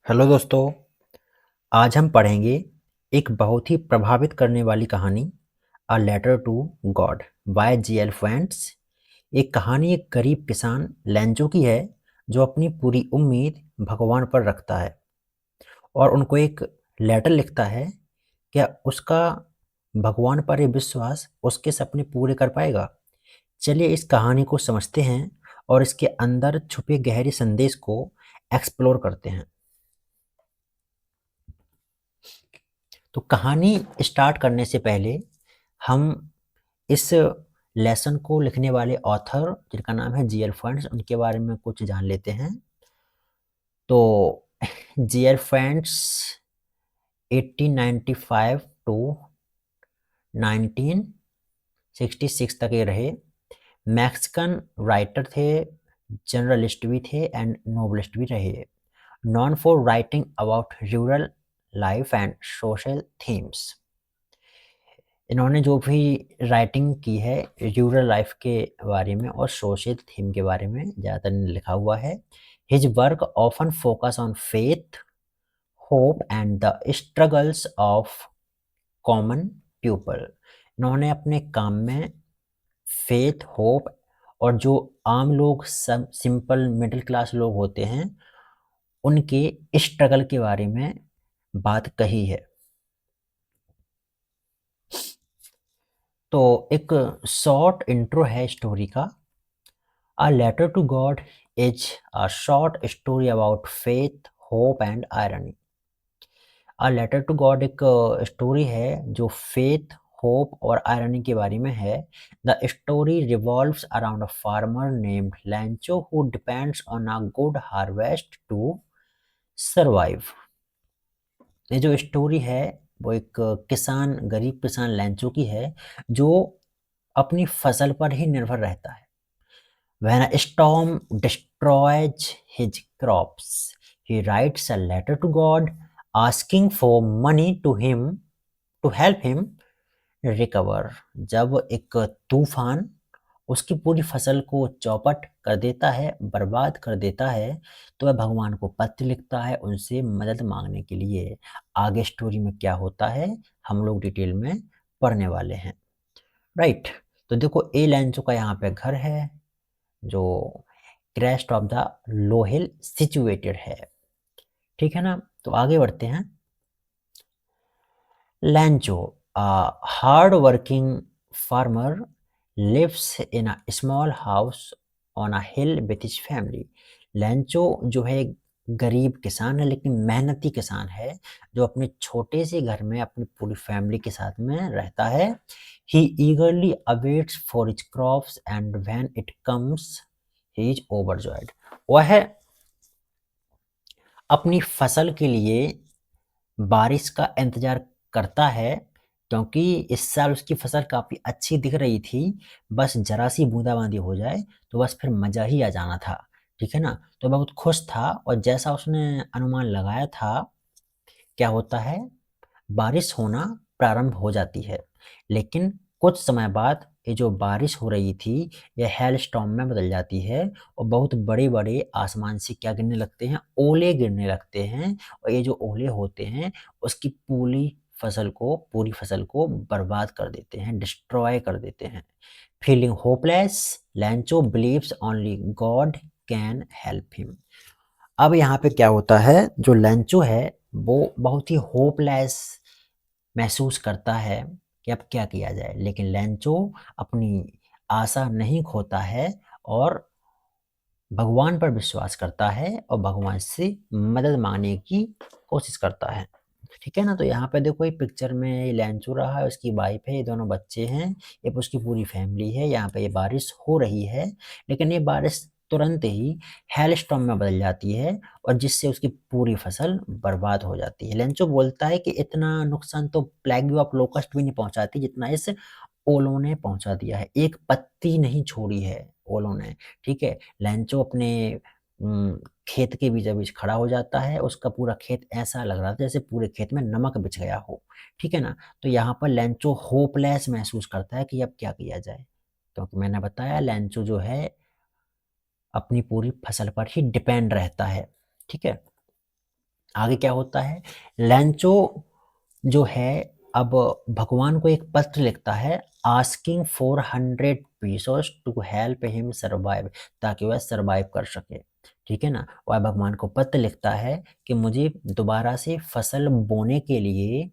Hello दोस्तों, आज हम पढ़ेंगे एक बहुत ही प्रभावित करने वाली कहानी a letter to God by G L. Fuentes. एक कहानी एक गरीब किसान लेंजो की है जो अपनी पूरी उम्मीद भगवान पर रखता है और उनको एक लेटर लिखता है। क्या उसका भगवान पर ये विश्वास उसके सपने पूरे कर पाएगा? चलिए इस कहानी को समझते हैं और इसके अंदर छुपे गहरे संदेश को एक्सप्लोर करते हैं। तो कहानी स्टार्ट करने से पहले हम इस लेसन को लिखने वाले ऑथर जिनका नाम है जी.एल. फ्वेंट्स उनके बारे में कुछ जान लेते हैं। तो जी.एल. फ्वेंट्स 1895 टू 1966 तक ये रहे। मैक्सिकन राइटर थे, जर्नलिस्ट भी थे एंड नोवेलिस्ट भी रहे। Non for writing about rural life and social themes. इन्होंने जो भी राइटिंग की है रूरल लाइफ के बारे में और सोशल थीम के बारे में ज़्यादातर लिखा हुआ है। His work often focus on faith, hope and the struggles of common people. इन्होंने अपने काम में फेथ, होप और जो आम लोग सब सिंपल मिडिल क्लास लोग होते हैं उनके स्ट्रगल के बारे में बात कही है। तो एक शॉर्ट इंट्रो है स्टोरी का। A Letter to God is a short story about faith, hope and irony. A Letter to God एक स्टोरी है जो फेथ, होप और आयरनी के बारे में है। The story revolves around a farmer named Lencho who depends on a good harvest to survive. ये जो स्टोरी है वो एक किसान, गरीब किसान लैंचो की है जो अपनी फसल पर ही निर्भर रहता है। When a storm destroys his crops, he writes a letter to God asking for money to help him recover. जब एक तूफान उसकी पूरी फसल को चौपट कर देता है, बर्बाद कर देता है, तो वह भगवान को पत्र लिखता है उनसे मदद मांगने के लिए। आगे स्टोरी में क्या होता है हम लोग डिटेल में पढ़ने वाले हैं। राइट, तो देखो ए लैंचो का यहाँ पे घर है जो crest of the low hill situated है। ठीक है ना, तो आगे बढ़ते हैं। Lencho, hard working farmer, lives in a small house on a hill with his family. Lencho जो है एक गरीब किसान है लेकिन मेहनती किसान है जो अपने छोटे से घर में अपनी पूरी फैमिली के साथ में रहता है। He eagerly awaits for his crops and when it comes he is overjoyed. वह अपनी फसल के लिए बारिश का इंतजार करता है क्योंकि इस साल उसकी फसल काफी अच्छी दिख रही थी। बस जरा सी बूंदाबांदी हो जाए तो बस फिर मजा ही आ जाना था। ठीक है ना, तो बहुत खुश था और जैसा उसने अनुमान लगाया था क्या होता है, बारिश होना प्रारंभ हो जाती है। लेकिन कुछ समय बाद ये जो बारिश हो रही थी ये हेल स्टॉर्म में बदल जाती है और बहुत बड़े-बड़े आसमान से क्या गिरने लगते हैं, ओले गिरने लगते हैं और ये जो ओले होते हैं उसकी पूरी फसल को बर्बाद कर देते हैं, डिस्ट्रॉय कर देते हैं। Feeling hopeless, Lencho believes only God can help him. अब यहाँ पे क्या होता है, जो लैंचो है वो बहुत ही होपलेस महसूस करता है कि अब क्या किया जाए, लेकिन लैंचो अपनी आशा नहीं खोता है और भगवान पर विश्वास करता है और भगवान से मदद मांगने की कोशिश करता है। ठीक है ना, तो यहाँ पे देखो ये पिक्चर में ये लैंचो रहा है, उसकी वाइफ है, ये दोनों बच्चे हैं, ये उसकी पूरी फैमिली है। यहाँ पे ये बारिश हो रही है लेकिन ये बारिश तुरंत ही हेलस्टॉर्म में बदल जाती है और जिससे उसकी पूरी फसल बर्बाद हो जाती है। लेंचो बोलता है कि इतना नुकसान तो प्लेग ऑफ लोकस्ट भी नहीं पहुंचाती जितना इस ओलों ने पहुंचा दिया है। एक पत्ती नहीं छोड़ी है ओलों ने। ठीक है, लेंचो अपने खेत के बीचों-बीच खड़ा हो जाता है, उसका पूरा खेत ऐसा लग रहा था जैसे पूरे खेत में नमक बिछ गया हो। ठीक है ना, तो यहाँ पर लेंचो होपलेस महसूस करता है कि अब क्या किया जाए, क्योंकि मैंने बताया लेंचो जो है अपनी पूरी फसल पर ही डिपेंड रहता है। ठीक है, आगे क्या होता है, लेंचो जो है अब भगवान को एक पत्र लिखता है asking for 100 pesos to help him survive, ताकि वह सर्वाइव कर सके। ठीक है ना, वह भगवान को पत्र लिखता है कि मुझे दोबारा से फसल बोने के लिए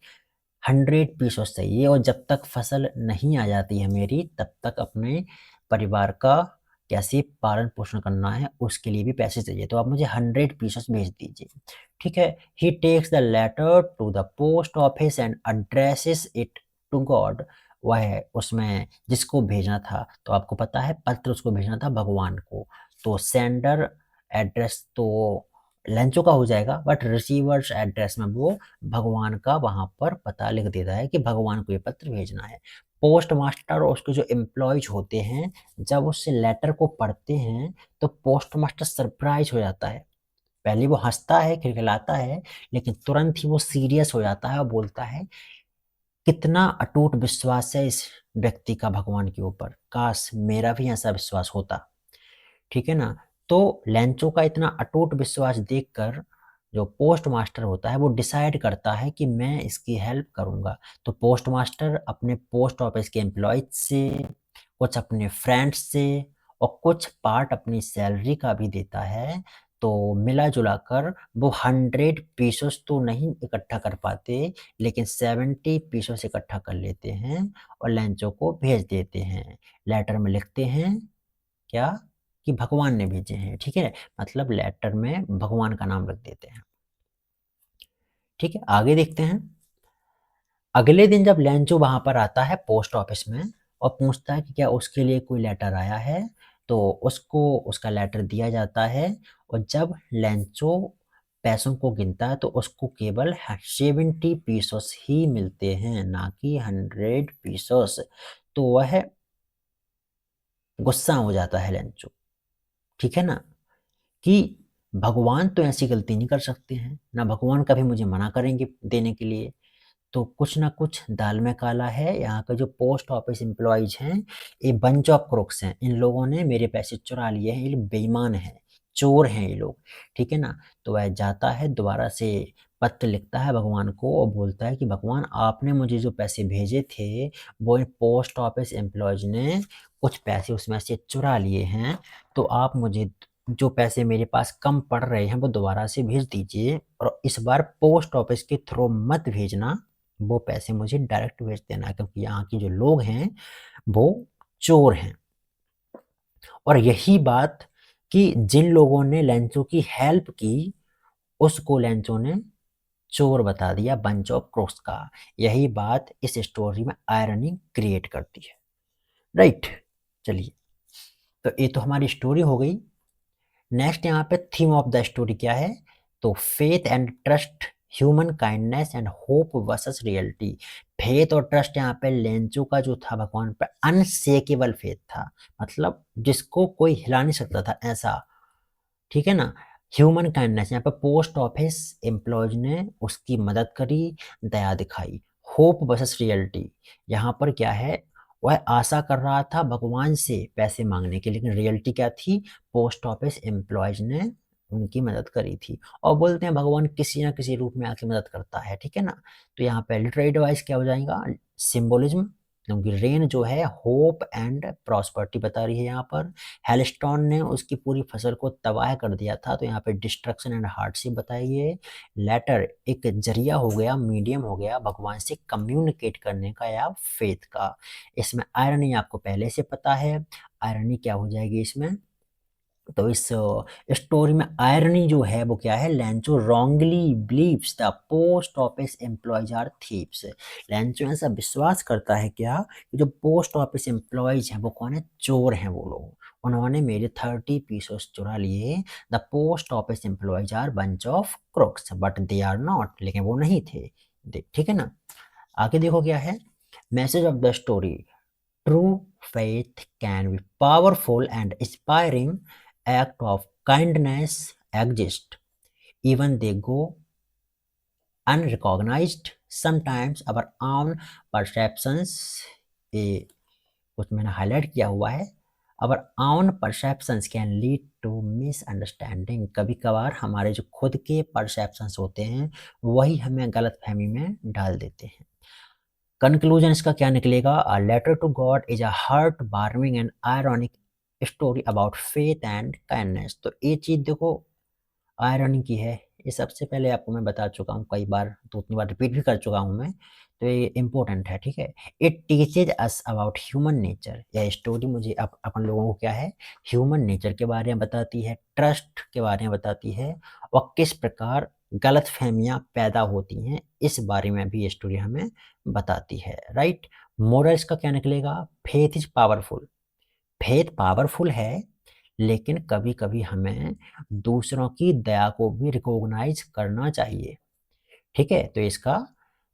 100 पीसोस चाहिए, और जब तक फसल नहीं आ जाती है मेरी, तब तक अपने परिवार का कैसे पालन पोषण करना है उसके लिए भी पैसे चाहिए, तो आप मुझे 100 पीसोस भेज दीजिए। ठीक है, he takes the letter to the post office and addresses it to God. वह उसमें जिसको भेजना था, तो आपको पता है पत्र उसको भेजना था भगवान को, तो सेंडर एड्रेस तो लेंचो का हो जाएगा, बट रिसीवर्स एड्रेस में वो भगवान का वहां पर पता लिख देता है कि भगवान को ये पत्र भेजना है। पोस्ट मास्टर और उसके जो एम्प्लॉयज होते हैं, जब उस लेटर को पढ़ते हैं तो पोस्ट मास्टर सरप्राइज हो जाता है। पहले वो हंसता है, खिलखिलाता है, लेकिन तुरंत ही वो सीरियस हो जाता है और बोलता है कितना अटूट विश्वास है इस व्यक्ति का भगवान के ऊपर, काश मेरा भी ऐसा विश्वास होता। ठीक है ना, तो लेंचो का इतना अटूट विश्वास देखकर जो पोस्ट मास्टर होता है वो डिसाइड करता है कि मैं इसकी हेल्प करूंगा। तो पोस्ट मास्टर अपने पोस्ट ऑफिस के एम्प्लॉयज से, कुछ अपने फ्रेंड्स से, और कुछ पार्ट अपनी सैलरी का भी देता है। तो मिला जुला कर वो 100 पीसोस तो नहीं इकट्ठा कर पाते, लेकिन 70 पीसोस इकट्ठा कर लेते हैं और लेंचो को भेज देते हैं। लेटर में लिखते हैं क्या, कि भगवान ने भेजे हैं। ठीक है, मतलब लेटर में भगवान का नाम रख देते हैं। ठीक है, आगे देखते हैं। अगले दिन जब लेंचो वहां पर आता है पोस्ट ऑफिस में और पूछता है कि क्या उसके लिए कोई लेटर आया है, तो उसको उसका लेटर दिया जाता है। और जब लेंचो पैसों को गिनता है तो उसको केवल 70 पीसोस ही मिलते हैं, ना कि 100 पीसोस। तो वह गुस्सा हो जाता है लेंचो। ठीक है ना, कि भगवान तो ऐसी गलती नहीं कर सकते हैं, ना भगवान कभी मुझे मना करेंगे देने के लिए। तो कुछ ना कुछ दाल में काला है। यहाँ का जो पोस्ट ऑफिस एम्प्लॉयज हैं, ये बंच ऑफ क्रूक्स हैं, इन लोगों ने मेरे पैसे चुरा लिए हैं, ये लोग बेईमान हैं, चोर हैं ये लोग। ठीक है ना, तो वह जाता है दोबारा से पत्र लिखता है भगवान को और बोलता है कि भगवान आपने मुझे जो पैसे भेजे थे वो इन पोस्ट ऑफिस एम्प्लॉयज ने कुछ पैसे उसमें से चुरा लिए हैं, तो आप मुझे जो पैसे मेरे पास कम पड़ रहे हैं वो दोबारा से भेज दीजिए, और इस बार पोस्ट ऑफिस के थ्रू मत भेजना, वो पैसे मुझे डायरेक्ट भेज देना, क्योंकि यहाँ के जो लोग हैं वो चोर हैं। और यही बात कि जिन लोगों ने लेंचो की हेल्प की उसको लेंचो ने चोर बता दिया बंच ऑफ क्रोक्स का। यही बात इस स्टोरी में आयरनी क्रिएट करती है। राइट, चलिए, तो ये तो हमारी स्टोरी हो गई। नेक्स्ट यहाँ पे थीम ऑफ द स्टोरी क्या है, तो faith and trust, human kindness and hope versus reality. Faith और ट्रस्ट यहाँ पे लेंचो का जो था भगवान पर अनशेकेबल फेथ था, मतलब जिसको कोई हिला नहीं सकता था ऐसा। ठीक है ना, ह्यूमन काइंडनेस, यहाँ पे पोस्ट ऑफिस एम्प्लॉयज ने उसकी मदद करी, दया दिखाई। होप वर्सेस रियलिटी, यहाँ पर क्या है, वह आशा कर रहा था भगवान से पैसे मांगने की, लेकिन रियलिटी क्या थी, पोस्ट ऑफिस एम्प्लॉयज ने उनकी मदद करी थी। और बोलते हैं भगवान किसी ना किसी रूप में आके मदद करता है। ठीक है ना, तो यहाँ पे लिटरेरी डिवाइस क्या हो जाएगा, सिंबोलिज्म, क्योंकि रेन जो है होप एंड प्रॉस्पर्टी बता रही है। यहाँ पर हेलस्टोन ने उसकी पूरी फसल को तबाह कर दिया था, तो यहाँ पे डिस्ट्रक्शन एंड हार्डशिप बताई है। लेटर एक जरिया हो गया, मीडियम हो गया भगवान से कम्युनिकेट करने का या फेथ का। इसमें आयरनी आपको पहले से पता है, आयरनी क्या हो जाएगी इसमें, तो इस स्टोरी में आयरनी जो है वो क्या है, Lencho wrongly believes the post office employees are thieves. Lencho ऐसा विश्वास करता है क्या, कि जो पोस्ट ऑफिस एम्प्लॉयज हैं वो कौन है, चोर हैं वो लोग, उन्होंने मेरे 30 पीसोस चुरा लिए। The post office employees are bunch of crooks but they are not, लेकिन वो नहीं थे। ठीक है ना, आगे देखो क्या है, message of the story, true faith can be powerful and inspiring act of kindness exist even they go unrecognized. Sometimes our own perceptions, ये कुछ मैंने हाईलाइट किया हुआ है, our own perceptions can lead to misunderstanding. कभी कभार हमारे जो खुद के परसेप्शंस होते हैं वही हमें गलतफहमी में डाल देते हैं। कंक्लूजन इसका क्या निकलेगा? A letter to God is a heart warming and ironic story about faith and kindness. तो ये चीज देखो आयरनी की है, ये सबसे पहले आपको मैं बता चुका हूँ कई बार, दो तीन बार रिपीट भी कर चुका हूँ मैं, तो ये इम्पोर्टेंट है, ठीक है। It teaches us about human nature. यह स्टोरी मुझे अपन लोगों को क्या है, ह्यूमन नेचर के बारे में बताती है, ट्रस्ट के बारे में बताती है, और किस प्रकार गलत फहमियाँ पैदा होती हैं इस बारे में भी ये स्टोरी हमें बताती है, राइट। मोरल इसका क्या निकलेगा? Faith is powerful. Faith powerful है, लेकिन कभी-कभी हमें दूसरों की दया को भी रिकॉग्नाइज करना चाहिए, ठीक है। तो इसका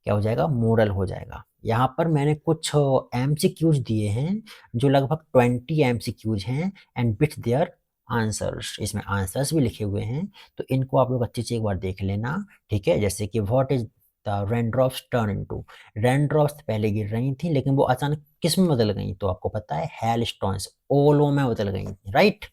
क्या हो जाएगा? मोरल हो जाएगा। यहाँ पर मैंने कुछ एमसीक्यूज दिए हैं जो लगभग 20 एमसीक्यूज हैं एंड विथ देयर आंसर्स। इसमें आंसर्स भी लिखे हुए हैं, तो इनको आप लोग अच्छे से एक बार देख लेना, ठीक है। जैसे कि what is the raindrops turn into. Raindrops पहले गिर रही थी लेकिन वो अचानक किस में बदल गई? तो आपको पता है हेलस्टोन्स, ओलों में बदल गई, राइट।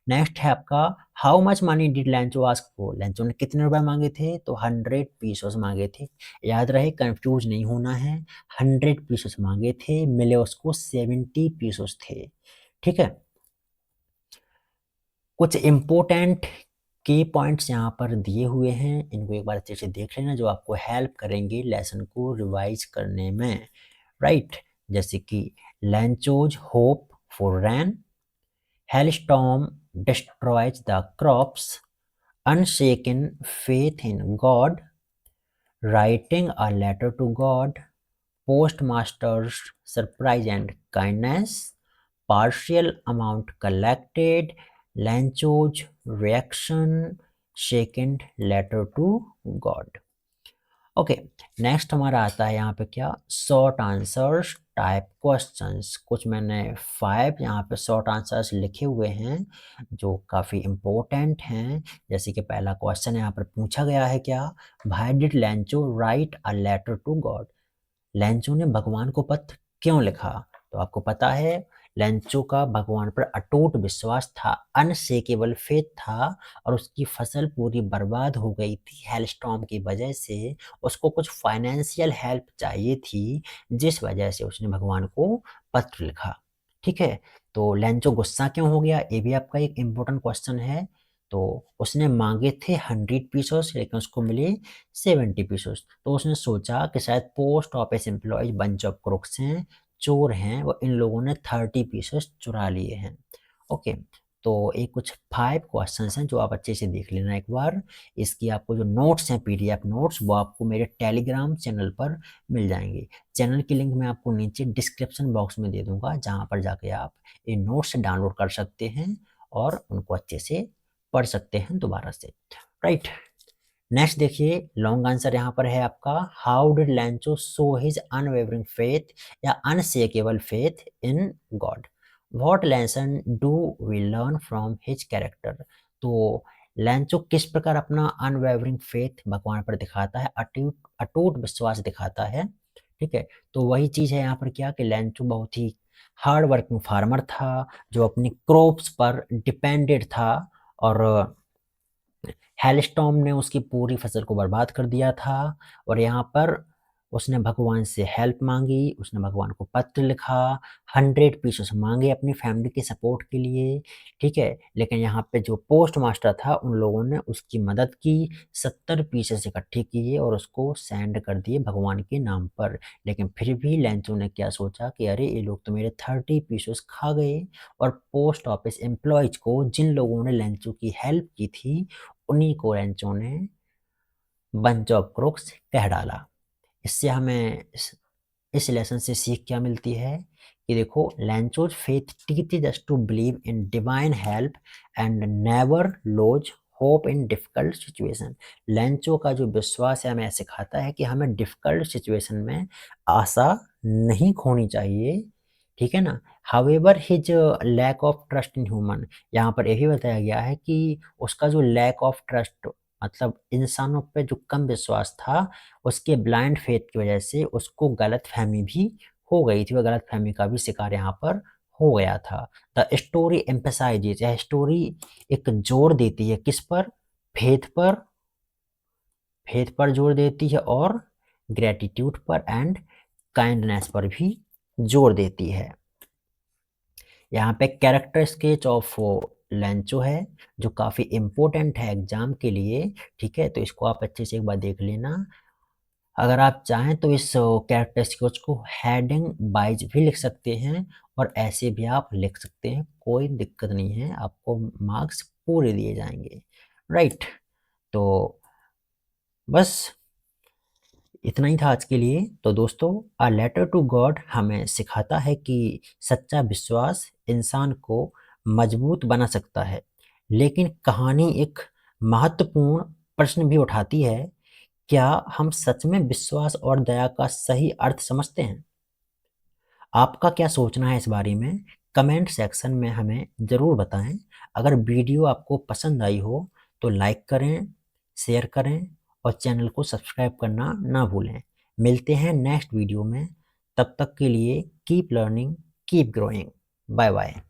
नेक्स्ट है आपका how much money did लैंचो ask for. लैंचो ने कितने रुपए मांगे थे? तो 100 पीसोस मांगे थे। याद रहे, कंफ्यूज नहीं होना है, 100 पीसोस मांगे थे, मिले उसको 70 पीसोस थे, ठीक है। कुछ इम्पोर्टेंट की पॉइंट्स यहाँ पर दिए हुए हैं, इनको एक बार अच्छे से देख लेना जो आपको हेल्प करेंगे लेसन को रिवाइज करने में, राइट। जैसे कि Lencho's hope for rain, hailstorm destroys the crops, unshaken faith in God, writing a letter to God, postmaster's surprise and kindness, partial amount collected, Lancho's reaction, second letter to God. Okay, next हमारा आता है यहाँ पे क्या, short answers type questions. कुछ मैंने 5 यहाँ पे शॉर्ट आंसर्स लिखे हुए हैं जो काफ़ी इम्पोर्टेंट हैं। जैसे कि पहला क्वेश्चन यहाँ पर पूछा गया है क्या, why did Lencho write a letter to God. Lencho ने भगवान को पत्र क्यों लिखा? तो आपको पता है लैंचो का भगवान पर अटूट विश्वास था, अनशेकेबल फेथ था, और उसकी फसल पूरी बर्बाद हो गई थी हेलस्टॉर्म की वजह से। उसको कुछ फाइनेंशियल हेल्प चाहिए थी, जिस वजह से उसने भगवान को पत्र लिखा, ठीक है। तो लैंचो गुस्सा क्यों हो गया, ये भी आपका एक इम्पोर्टेंट क्वेश्चन है। तो उसने मांगे थे 100 पीसोस लेकिन उसको मिले 70 पीसोस। तो उसने सोचा कि शायद post office employees bunch of crooks हैं, चोर हैं, वो इन लोगों ने 30 पीसेस चुरा लिए हैं, ओके। तो ये कुछ 5 क्वेश्चंस हैं जो आप अच्छे से देख लेना एक बार। इसकी आपको जो नोट्स हैं पीडीएफ नोट्स, वो आपको मेरे टेलीग्राम चैनल पर मिल जाएंगे। चैनल की लिंक मैं आपको नीचे डिस्क्रिप्शन बॉक्स में दे दूंगा, जहाँ पर जाके आप ये नोट्स डाउनलोड कर सकते हैं और उनको अच्छे से पढ़ सकते हैं दोबारा से, राइट। नेक्स्ट देखिए, लॉन्ग आंसर यहाँ पर है आपका, how did Lencho show his unwavering faith या unshakable faith in God, what lesson do we learn from his character. तो लैंचो किस प्रकार अपना अनवेवरिंग फेथ भगवान पर दिखाता है, अटूट अटूट विश्वास दिखाता है, ठीक है। तो वही चीज है यहाँ पर क्या कि लैंचो बहुत ही हार्ड वर्किंग फार्मर था जो अपनी क्रॉप्स पर डिपेंडेड था, और हेलस्टॉर्म ने उसकी पूरी फसल को बर्बाद कर दिया था। और यहाँ पर उसने भगवान से हेल्प मांगी, उसने भगवान को पत्र लिखा, 100 पीसेस मांगे अपनी फैमिली के सपोर्ट के लिए, ठीक है। लेकिन यहाँ पे जो पोस्ट मास्टर था उन लोगों ने उसकी मदद की, 70 पीसेस इकट्ठे किए और उसको सेंड कर दिए भगवान के नाम पर। लेकिन फिर भी लैंचो ने क्या सोचा कि अरे ये लोग तो मेरे 30 पीसेस खा गए, और पोस्ट ऑफिस एम्प्लॉयज को जिन लोगों ने लैंचो की हेल्प की थी उन्हीं को लैंचो ने बंच ऑफ क्रुक्स कह डाला। इससे हमें इस लेसन से सीख क्या मिलती है कि देखो, Lencho's faith teaches us to believe in divine help and never lose hope in difficult situation. Lencho का जो विश्वास है हमें सिखाता है कि हमें डिफिकल्ट सिचुएशन में आशा नहीं खोनी चाहिए, ठीक है ना। However his lack of trust in human, यहाँ पर यही बताया गया है कि उसका जो लैक ऑफ ट्रस्ट मतलब इंसानों पे जो कम विश्वास था, उसके ब्लाइंड फेथ की वजह से उसको गलतफहमी भी हो गई थी, वह गलतफहमी का भी शिकार यहाँ पर हो गया था। द स्टोरी एम्फेसाइजेज, यह स्टोरी एक जोर देती है किस पर? फेथ पर, फेथ पर जोर देती है और ग्रेटिट्यूड पर एंड काइंडनेस पर भी जोर देती है। यहाँ पे कैरेक्टर स्केच ऑफ लेंचो है जो काफ़ी इम्पोर्टेंट है एग्जाम के लिए, ठीक है, तो इसको आप अच्छे से एक बार देख लेना। अगर आप चाहें तो इस कैरेक्टर स्केच को हेडिंग वाइज भी लिख सकते हैं और ऐसे भी आप लिख सकते हैं, कोई दिक्कत नहीं है, आपको मार्क्स पूरे दिए जाएंगे, राइट। तो बस इतना ही था आज के लिए। तो दोस्तों, अ लेटर टू गॉड हमें सिखाता है कि सच्चा विश्वास इंसान को मजबूत बना सकता है, लेकिन कहानी एक महत्वपूर्ण प्रश्न भी उठाती है, क्या हम सच में विश्वास और दया का सही अर्थ समझते हैं? आपका क्या सोचना है इस बारे में? कमेंट सेक्शन में हमें ज़रूर बताएं। अगर वीडियो आपको पसंद आई हो तो लाइक करें, शेयर करें और चैनल को सब्सक्राइब करना ना भूलें। मिलते हैं नेक्स्ट वीडियो में, तब तक के लिए keep learning, keep growing. Bye bye.